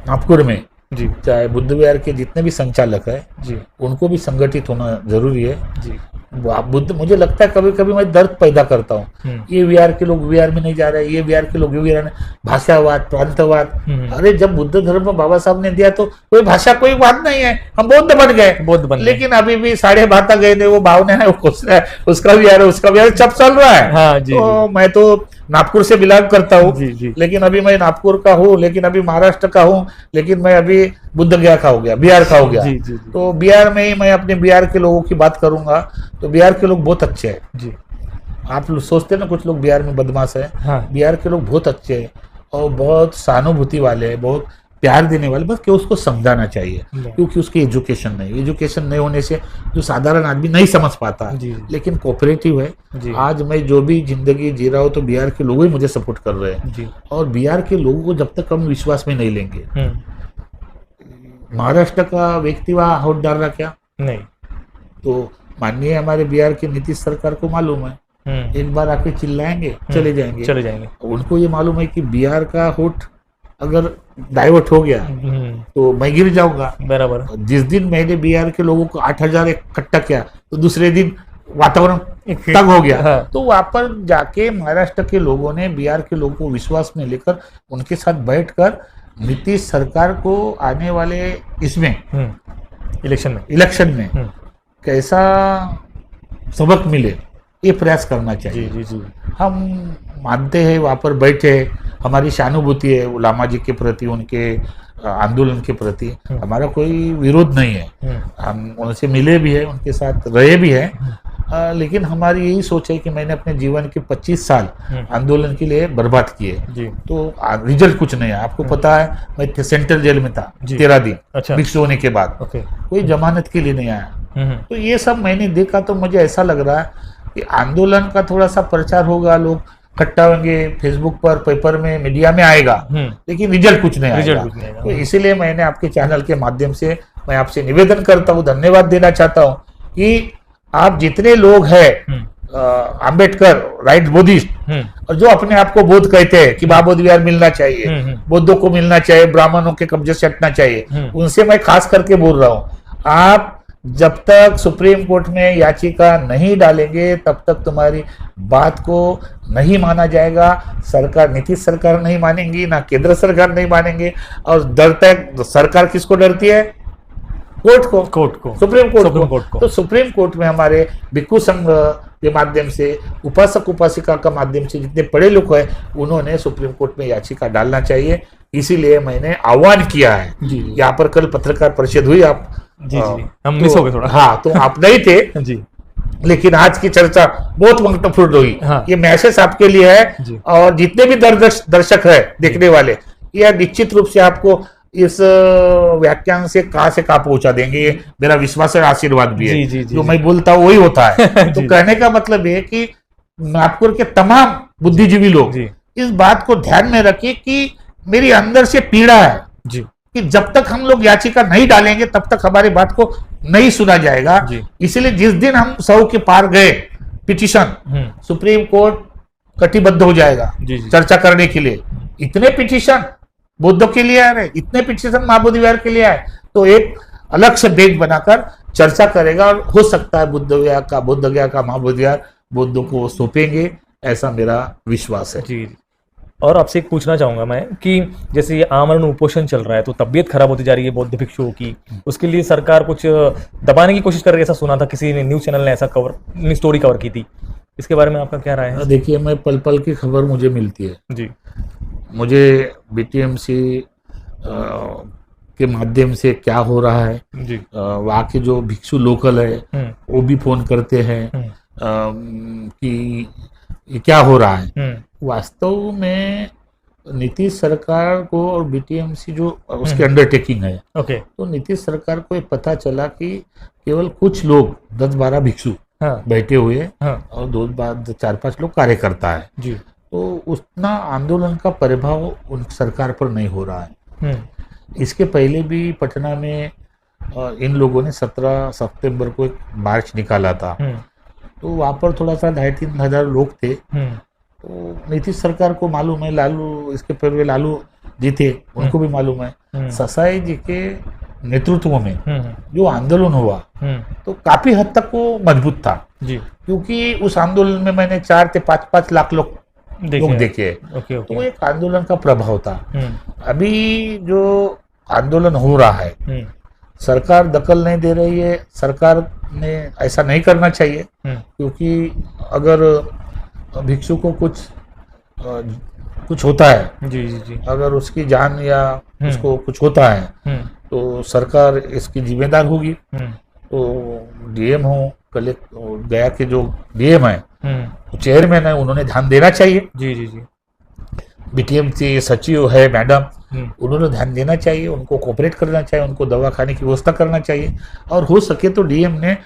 नागपुर में, जी। चाहे बुद्ध विहार के जितने भी संचालक है, जी। उनको भी संगठित होना जरूरी है। जी। बुद्ध, मुझे लगता है कभी कभी मैं दर्द पैदा करता हूँ, ये विहार के लोग विहार में नहीं जा रहे, ये विहार के लोग ये विहार में, भाषावाद, प्रांतवाद। अरे जब बुद्ध धर्म में बाबा साहब ने दिया तो कोई भाषा कोई बात नहीं है, हम बौद्ध बन गए, बौद्ध बन गए। लेकिन अभी भी साढ़े भाता गए थे, वो भावना है, वो खुश है, उसका विहार है, उसका विहार चप चल रहा है। हाँ, जी, तो मैं तो नागपुर से बिलोंग करता हूँ, जी, जी। लेकिन अभी मैं नागपुर का हूँ, लेकिन अभी महाराष्ट्र का हूँ, लेकिन मैं अभी बुद्ध गया का हो गया, बिहार का हो गया। जी, जी, जी। तो बिहार में ही मैं अपने बिहार के लोगों की बात करूंगा, तो बिहार के लोग बहुत अच्छे हैं। जी। आप लोग सोचते हैं ना कुछ लोग बिहार में बदमाश है, हाँ। बिहार के लोग बहुत अच्छे हैं और बहुत सहानुभूति वाले हैं, बहुत प्यार देने वाले, बस कि उसको समझाना चाहिए, क्योंकि उसकी एजुकेशन नहीं होने से जो साधारण आदमी नहीं समझ पाता है। जी। लेकिन कोऑपरेटिव है। जी। आज मैं जो भी जिंदगी जी रहा हूँ तो बिहार के लोग ही मुझे सपोर्ट कर रहे हैं। जी। और बिहार के लोगों को जब तक हम विश्वास में नहीं लेंगे, महाराष्ट्र का व्यक्ति वहाँ वोट डाल रहा क्या नहीं, तो माननीय हमारे बिहार की नीतीश सरकार को मालूम है, एक बार आके चिल्लाएंगे, चले जाएंगे। उनको ये मालूम है कि बिहार का वोट अगर डाइवर्ट हो गया तो मैं गिर जाऊंगा। बराबर। जिस दिन मैंने बिहार के लोगों को 8,000 इकट्ठा किया, तो दूसरे दिन वातावरण तंग हो गया। हाँ। तो वहां पर जाके महाराष्ट्र के लोगों ने बिहार के लोगों को विश्वास में लेकर उनके साथ बैठकर नीतीश सरकार को आने वाले इसमें इलेक्शन में कैसा सबक मिले, ये प्रयास करना चाहिए। जी, जी, जी। हम मानते हैं, वहाँ पर बैठे, हमारी सहानुभूति है लामा जी के प्रति, उनके आंदोलन के प्रति हमारा कोई विरोध नहीं है। हम उनसे मिले भी है, उनके साथ रहे भी हैं, लेकिन हमारी यही सोच है कि मैंने अपने जीवन के 25 साल आंदोलन के लिए बर्बाद किए, तो रिजल्ट कुछ नहीं है। आपको पता है, मैं सेंट्रल जेल में था 13 दिन। अच्छा। मिक्स होने के बाद कोई जमानत के लिए नहीं आया। तो ये सब मैंने देखा, तो मुझे ऐसा लग रहा है कि आंदोलन का थोड़ा सा प्रचार होगा, लोग इकट्ठा होंगे, फेसबुक पर, पेपर में, मीडिया में आएगा, लेकिन रिजल्ट कुछ नहीं आएगा। तो इसीलिए मैंने आपके चैनल के माध्यम से मैं आपसे निवेदन करता हूँ, धन्यवाद देना चाहता हूँ कि आप जितने लोग हैं, आम्बेडकर राइट बुद्धिस्ट, और जो अपने आप को बौद्ध कहते हैं कि बौद्ध विहार मिलना चाहिए, बौद्धों को मिलना चाहिए, ब्राह्मणों के कब्जे से हटना चाहिए, उनसे मैं खास करके बोल रहा हूँ, आप जब तक सुप्रीम कोर्ट में याचिका नहीं डालेंगे तब तक तुम्हारी बात को नहीं माना जाएगा। सरकार, नीतीश सरकार नहीं मानेंगी, ना केंद्र सरकार नहीं मानेंगे। और डरता है सरकार, किसको डरती है? कोर्ट को, सुप्रीम कोर्ट को। तो सुप्रीम कोर्ट में हमारे भिक्षु संघ के माध्यम से, उपासक उपासिका का माध्यम से जितने पढ़े लोग हैं, उन्होंने सुप्रीम कोर्ट में याचिका डालना चाहिए। इसीलिए मैंने आह्वान किया है। यहाँ पर कल पत्रकार परिषद हुई, आप जी, हम मिस हो गए थोड़ा। हाँ, तो आप नहीं थे जी, लेकिन आज की चर्चा बहुत महत्वपूर्ण हुई। हाँ। ये मैसेज आपके लिए है, और जितने भी दर्शक है देखने वाले, यह निश्चित रूप से आपको इस व्याख्यान से कहाँ पहुंचा देंगे, ये मेरा विश्वास है, आशीर्वाद भी है। जो मैं बोलता हूँ वही होता है। तो कहने का मतलब है कि नागपुर के तमाम बुद्धिजीवी लोग इस बात को ध्यान में रखिए कि मेरी अंदर से पीड़ा है कि जब तक हम लोग याचिका नहीं डालेंगे तब तक हमारी बात को नहीं सुना जाएगा। इसलिए जिस दिन हम 100 के पार गए पिटीशन, सुप्रीम कोर्ट कटिबद्ध हो जाएगा चर्चा करने के लिए। इतने पिटीशन बौद्धों के लिए आ रहे, इतने पिटीशन महाबोधि विहार के लिए आए, तो एक अलग से बेंच बनाकर चर्चा करेगा, और हो सकता है बुद्ध गया का महाबोधि विहार बौद्धों को सौंपेंगे, ऐसा मेरा विश्वास है। जी। और आपसे एक पूछना चाहूंगा मैं कि जैसे ये आमरण उपोषण चल रहा है, तो तबीयत खराब होती जा रही है बौद्ध भिक्षुओं की, उसके लिए सरकार कुछ दबाने की कोशिश कर रही है, ऐसा सुना था, किसी ने न्यूज चैनल ने ऐसा स्टोरी कवर की थी। इसके बारे में आपका क्या राय है? देखिए, मैं पल पल की खबर मुझे मिलती है जी। मुझे बीटीएमसी के माध्यम से क्या हो रहा है, वहाँ के जो भिक्षु लोकल है वो भी फोन करते हैं कि ये क्या हो रहा है। वास्तव में नीतीश सरकार को और बीटीएमसी जो उसकी अंडरटेकिंग है, तो नीतीश सरकार को ये पता चला कि केवल कुछ लोग 10-12 भिक्षु बैठे हुए और 2-4-5 लोग कार्यकर्ता है, तो उतना आंदोलन का प्रभाव उन सरकार पर नहीं हो रहा है। इसके पहले भी पटना में इन लोगों ने 17 सितंबर को एक मार्च निकाला था, तो वहाँ पर थोड़ा सा 2,500 लोग थे। तो नीतीश सरकार को मालूम है, लालू इसके पहले लालू जी थे, उनको भी मालूम है ससाई जी के नेतृत्व में जो आंदोलन हुआ तो काफी हद तक वो मजबूत था जी। क्योंकि उस आंदोलन में मैंने 4 से 5 लाख लोग देखे। तो वो एक आंदोलन का प्रभाव था। अभी जो आंदोलन हो रहा है सरकार दखल नहीं दे रही है, सरकार ने ऐसा नहीं करना चाहिए क्योंकि अगर भिक्षु को कुछ होता है जी जी जी, अगर उसकी जान या उसको कुछ होता है तो सरकार इसकी जिम्मेदार होगी। तो डीएम हो गया के जो डीएम है चेयरमैन है, उन्होंने ध्यान देना चाहिए। जी जी जी, बीटीएमसी सचिव है मैडम, उन्होंने ध्यान देना चाहिए, उनको कोऑपरेट करना चाहिए, उनको दवा खाने की व्यवस्था करना चाहिए। और हो सके तो डीएम ने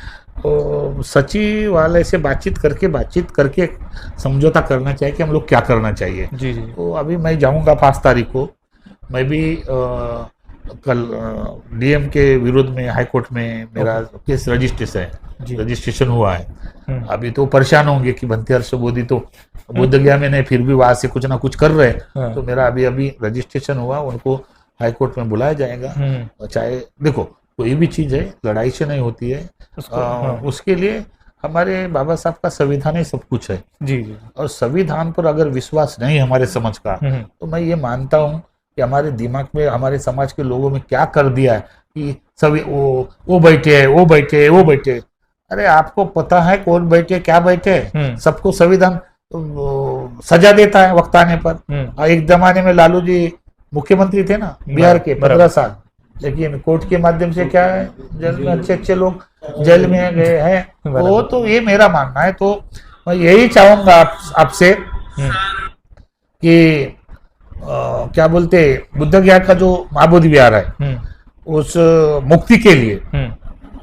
सचिवालय से बातचीत करके समझौता करना चाहिए कि हम लोग क्या करना चाहिए। जी जी, तो अभी मैं जाऊंगा 5 तारीख को, मैं भी कल डीएम के विरोध में हाई कोर्ट में मेरा केस रजिस्ट्रेशन हुआ है। अभी तो परेशान होंगे कि बनते हर्ष मोदी तो बोध गया में नहीं, फिर भी वहां से कुछ ना कुछ कर रहे हैं। तो मेरा अभी रजिस्ट्रेशन हुआ, उनको हाई कोर्ट में बुलाया जाएगा। चाहे देखो कोई भी चीज है लड़ाई से नहीं होती है, उसके लिए हमारे बाबा साहब का संविधान ही सब कुछ है। जी जी, और संविधान पर अगर विश्वास नहीं हमारे समझ का तो मैं ये मानता हूँ कि हमारे दिमाग में हमारे समाज के लोगों में क्या कर दिया है कि सभी वो बैठे। अरे आपको पता है कौन बैठे क्या बैठे? सबको संविधान सजा देता है वक्त आने पर। एक जमाने में लालू जी मुख्यमंत्री थे ना बिहार के 15 साल, लेकिन कोर्ट के माध्यम से क्या है जेल में अच्छे लोग जेल में गए हैं। वो तो ये मेरा मानना है। तो मैं यही चाहूंगा आपसे कि क्या बोलते बुद्ध गया का जो महाबोधि विहार है उस मुक्ति के लिए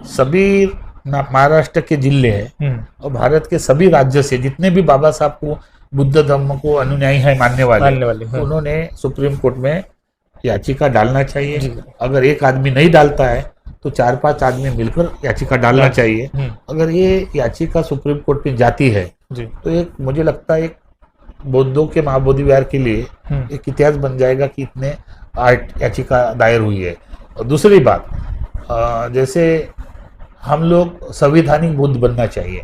सभी महाराष्ट्र के जिले हैं और भारत के सभी राज्य से जितने भी बाबा साहब को बुद्ध धर्म को अनुयायी है मानने वाले उन्होंने सुप्रीम कोर्ट में याचिका डालना चाहिए। अगर एक आदमी नहीं डालता है तो 4-5 आदमी मिलकर याचिका डालना चाहिए। अगर ये याचिका सुप्रीम कोर्ट में जाती है तो एक मुझे लगता है एक बौद्धों के महाबोधि विहार के लिए एक इतिहास बन जाएगा कि इतने याचिका दायर हुई है। और दूसरी बात, जैसे हम लोग संवैधानिक बुद्ध बनना चाहिए,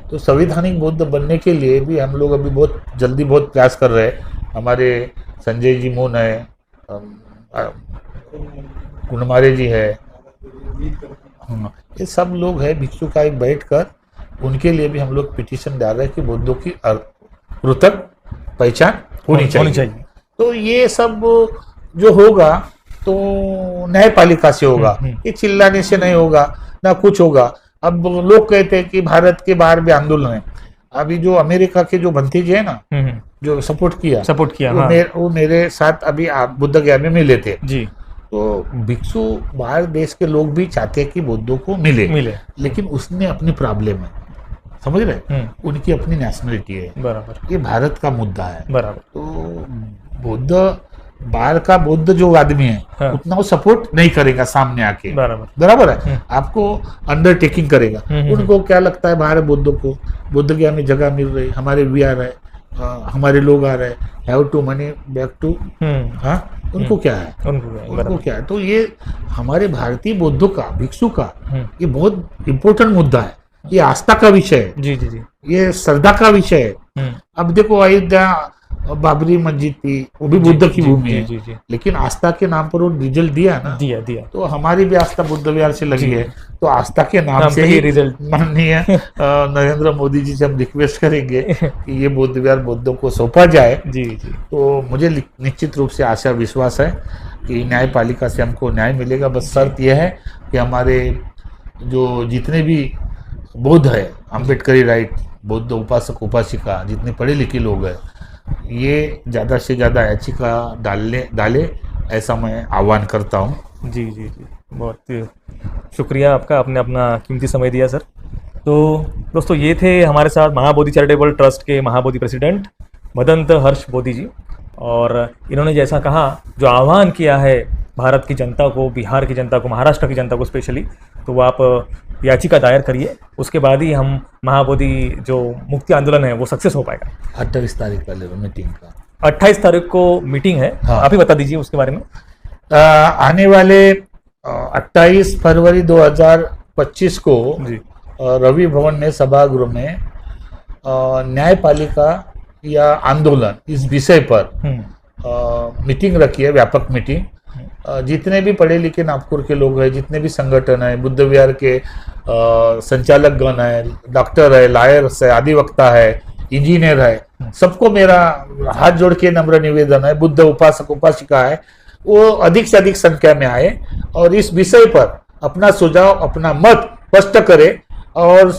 तो संवैधानिक बुद्ध बनने के लिए भी हम लोग अभी बहुत जल्दी बहुत प्रयास कर रहे हैं। हमारे संजय जी मोन है, कुनमारे जी है, ये सब लोग हैं भिक्षु का एक बैठ कर उनके लिए भी हम लोग पिटीशन डाल रहे हैं कि बौद्धों की पृथक पहचान होनी चाहिए। तो ये सब जो होगा तो न्यायपालिका से होगा, ये चिल्लाने से नहीं होगा ना कुछ होगा। अब लोग कहते हैं कि भारत के बाहर भी आंदोलन है। अभी जो अमेरिका के जो भंतीजी है ना जो सपोर्ट किया वो मेरे साथ अभी बुद्ध गया में मिले थे जी। तो भिक्षु बाहर देश के लोग भी चाहते हैं कि बौद्धों को मिले, लेकिन उसने अपनी प्रॉब्लम है, समझ रहे, उनकी अपनी नेशनलिटी है। बराबर, ये भारत का मुद्दा है। बराबर, तो बुद्ध बाहर का बुद्ध जो आदमी है उतना वो सपोर्ट नहीं करेगा सामने आके। बराबर है, आपको अंडरटेकिंग करेगा। उनको क्या लगता है बाहर बुद्धों को बुद्ध गया में जगह मिल रही, हमारे भी आ रहा है, हमारे लोग आ रहे हैं, have to money back to, उनको क्या है, उनको क्या है। तो ये हमारे भारतीय बौद्धों का भिक्षु का ये बहुत इम्पोर्टेंट मुद्दा है। ये आस्था का विषय है जी जी जी, ये श्रद्धा का विषय है। अब देखो अयोध्या बाबरी मस्जिद थी, वो भी बुद्ध की भूमि है, लेकिन आस्था के नाम पर वो रिजल्ट दिया ना, दिया। तो हमारी भी आस्था बुद्ध विहार से लगी है, तो आस्था के नाम से ही रिजल्ट। माननीय नरेंद्र मोदी जी से हम रिक्वेस्ट करेंगे कि ये बुद्ध विहार बौद्धों को सौंपा जाए जी। तो मुझे निश्चित रूप से आशा विश्वास है कि न्यायपालिका से हमको न्याय मिलेगा। बस शर्त यह है कि हमारे जो जितने भी बौद्ध है, अम्बेडकरी राइट बौद्ध उपासक उपासिका जितने पढ़े लिखे लोग हैं, ये ज़्यादा से ज़्यादा याचिका डाले ऐसा मैं आह्वान करता हूँ जी जी जी। बहुत शुक्रिया आपका, आपने अपना कीमती समय दिया सर। तो दोस्तों ये थे हमारे साथ महाबोधि चैरिटेबल ट्रस्ट के महाबोधि प्रेसिडेंट भदंत हर्ष बोधी जी, और इन्होंने जैसा कहा, जो आह्वान किया है भारत की जनता को, बिहार की जनता को, महाराष्ट्र की जनता को स्पेशली, तो वो आप याचिका दायर करिए, उसके बाद ही हम महाबोधि जो मुक्ति आंदोलन है वो सक्सेस हो पाएगा। 28 तारीख पहले मीटिंग का 28 तारीख को मीटिंग है, हाँ। आप ही बता दीजिए उसके बारे में। आने वाले 28 फरवरी 2025 को जी रवि भवन में सभागृह में न्यायपालिका या आंदोलन इस विषय पर मीटिंग रखी है, व्यापक मीटिंग। जितने भी पढ़े लिखे नागपुर के लोग हैं, जितने भी संगठन है, बुद्ध विहार के संचालक गण है, डॉक्टर है, लॉयर्स है, अधिवक्ता है, इंजीनियर है, सबको मेरा हाथ जोड़ के नम्र निवेदन है, बुद्ध उपासक उपासिका है, वो अधिक से अधिक संख्या में आए और इस विषय पर अपना सुझाव, अपना मत स्पष्ट करे और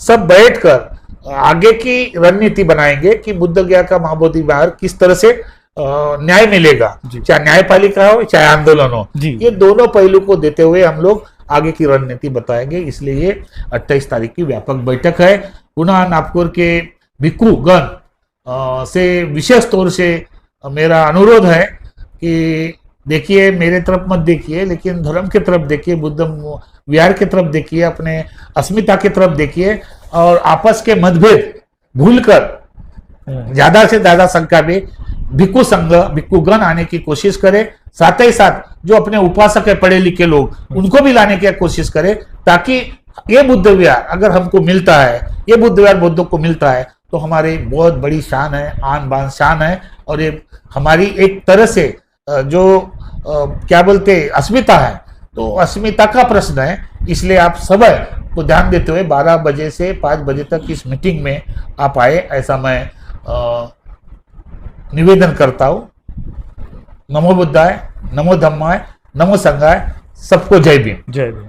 सब बैठकर आगे की रणनीति बनाएंगे कि बुद्ध गया का महाबोधि विहार किस तरह से न्याय मिलेगा, चाहे न्यायपालिका हो चाहे आंदोलन हो। ये दोनों पहलू को देते हुए हम लोग आगे की रणनीति बताएंगे। इसलिए ये 28 तारीख की व्यापक बैठक है। पुनः नागपुर के भिक्खु गण से विशेष तौर से मेरा अनुरोध है कि देखिए, मेरे तरफ मत देखिए, लेकिन धर्म की तरफ देखिए, बुद्ध विहार की तरफ देखिए, अपने अस्मिता की तरफ देखिए और आपस के मतभेद भूलकर ज्यादा से ज्यादा संख्या में भिक्खु संघ, भिक्खु गण आने की कोशिश करें। साथ ही साथ जो अपने उपासक है, पढ़े लिखे लोग, उनको भी लाने की कोशिश करें, ताकि ये बुद्ध विहार अगर हमको मिलता है, ये बुद्ध विहार बुद्धों को मिलता है, तो हमारी बहुत बड़ी शान है, आन बान शान है, और ये हमारी एक तरह से जो क्या बोलते अस्मिता है, तो अस्मिता का प्रश्न है। इसलिए आप सब को ध्यान देते हुए 12 बजे से 5 बजे तक इस मीटिंग में आप आए, ऐसा मैं निवेदन करता हूँ। नमो बुद्धाय, नमो धम्माय, नमो संघाय, सबको जय भीम। जय भीम।